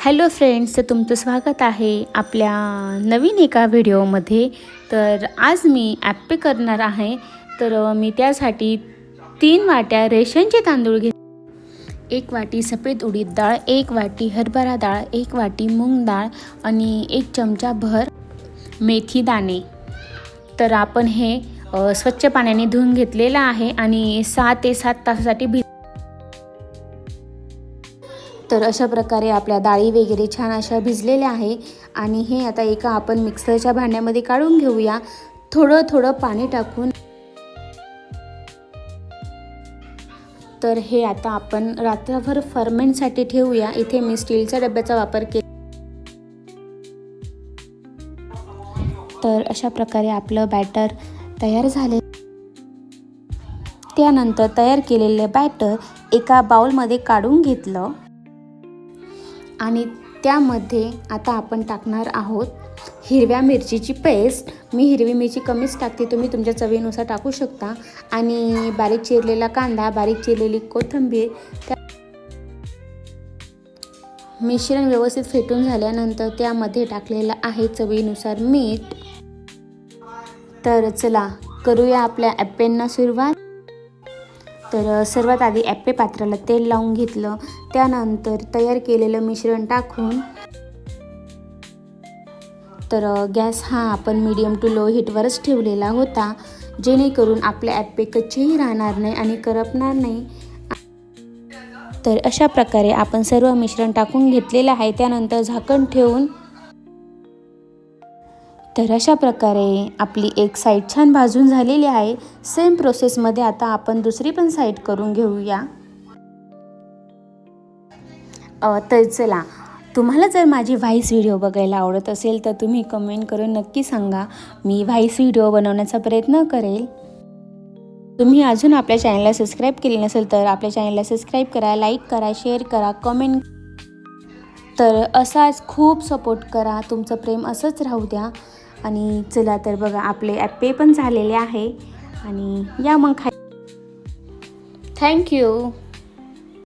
Hello friends, तुमचं स्वागत आहे आपल्या नवीन एका व्हिडिओमध्ये। तर आज मी ॲप्पे करणार आहे। तर मी त्यासाठी 3 वाट्या रेशनचे तांदूळ घेतले, 1 वाटी सफेद उडीद डाळ, 1 वाटी हरभरा डाळ, 1 वाटी मूग डाळ आणि 1 चमचा भर मेथी दाणे। तर आपण हे स्वच्छ पाण्याने धुवून घेतलेलं आहे आणि 6 ते 7 तासासाठी तर अशा प्रकारे आपल्या डाळी वगैरे छान अशा भिजलेल्या आहे। आणि हे आता एका आपण मिक्सरच्या भांड्यामध्ये काढून घेऊया, थोडं थोडं पाणी टाकून। तर हे आता आपण रात्रभर फर्मेंटसाठी ठेवूया। इथे मी स्टीलच्या डब्याचा वापर केला। तर अशा प्रकारे आपलं बॅटर तयार झाले। त्यानंतर तयार केलेले बॅटर एका बाउलमध्ये काढून घेतलं आणि त्यामध्ये आता आपण टाकणार आहोत हिरव्या मिरचीची पेस्ट। मी हिरवी मिरची कमीच टाकते, तुम्ही तुमच्या चवीनुसार टाकू शकता। आणि बारीक चिरलेला कांदा, बारीक चिरलेली कोथिंबीर। मिश्रण व्यवस्थित फेटून झाल्यानंतर त्यामध्ये टाकलेलं आहे चवीनुसार मीठ। तर चला करूया आपल्या ॲप्पेंना सुरुवात। तर सर्वात आधी ॲप्पे पात्राला तेल लावून घेतलं, त्यानंतर तयार केलेलं मिश्रण टाकून तर गॅस हा आपण मीडियम टू लो हीटवरच ठेवलेला होता, जेणेकरून आपले ॲप्पे कच्चेही राहणार नाही आणि करपणार नाही। तर अशा प्रकारे आपण सर्व मिश्रण टाकून घेतलेलं आहे, त्यानंतर झाकण ठेवून तर अशा प्रकारे आपली एक साईड छान भाजून झालेली आहे। सेम प्रोसेसमध्ये आता आपण दुसरी पण साईड करून घेऊया। तर चला, तुम्हाला जर माझी व्हॉइस व्हिडिओ बघायला आवडत असेल तर तुम्ही कमेंट करून नक्की सांगा, मी व्हॉइस व्हिडिओ बनवण्याचा प्रयत्न करेल। तुम्ही अजून आपल्या चॅनलला सबस्क्राईब केले नसेल तर आपल्या चॅनलला सबस्क्राईब करा, लाईक करा, शेअर करा, कमेंट। तर असाच खूप सपोर्ट करा, तुमचं प्रेम असंच राहू द्या। आणि चला तर बघा, आपले ॲप्पे पण झालेले आहे आणि या मग खाय। थँक्यू।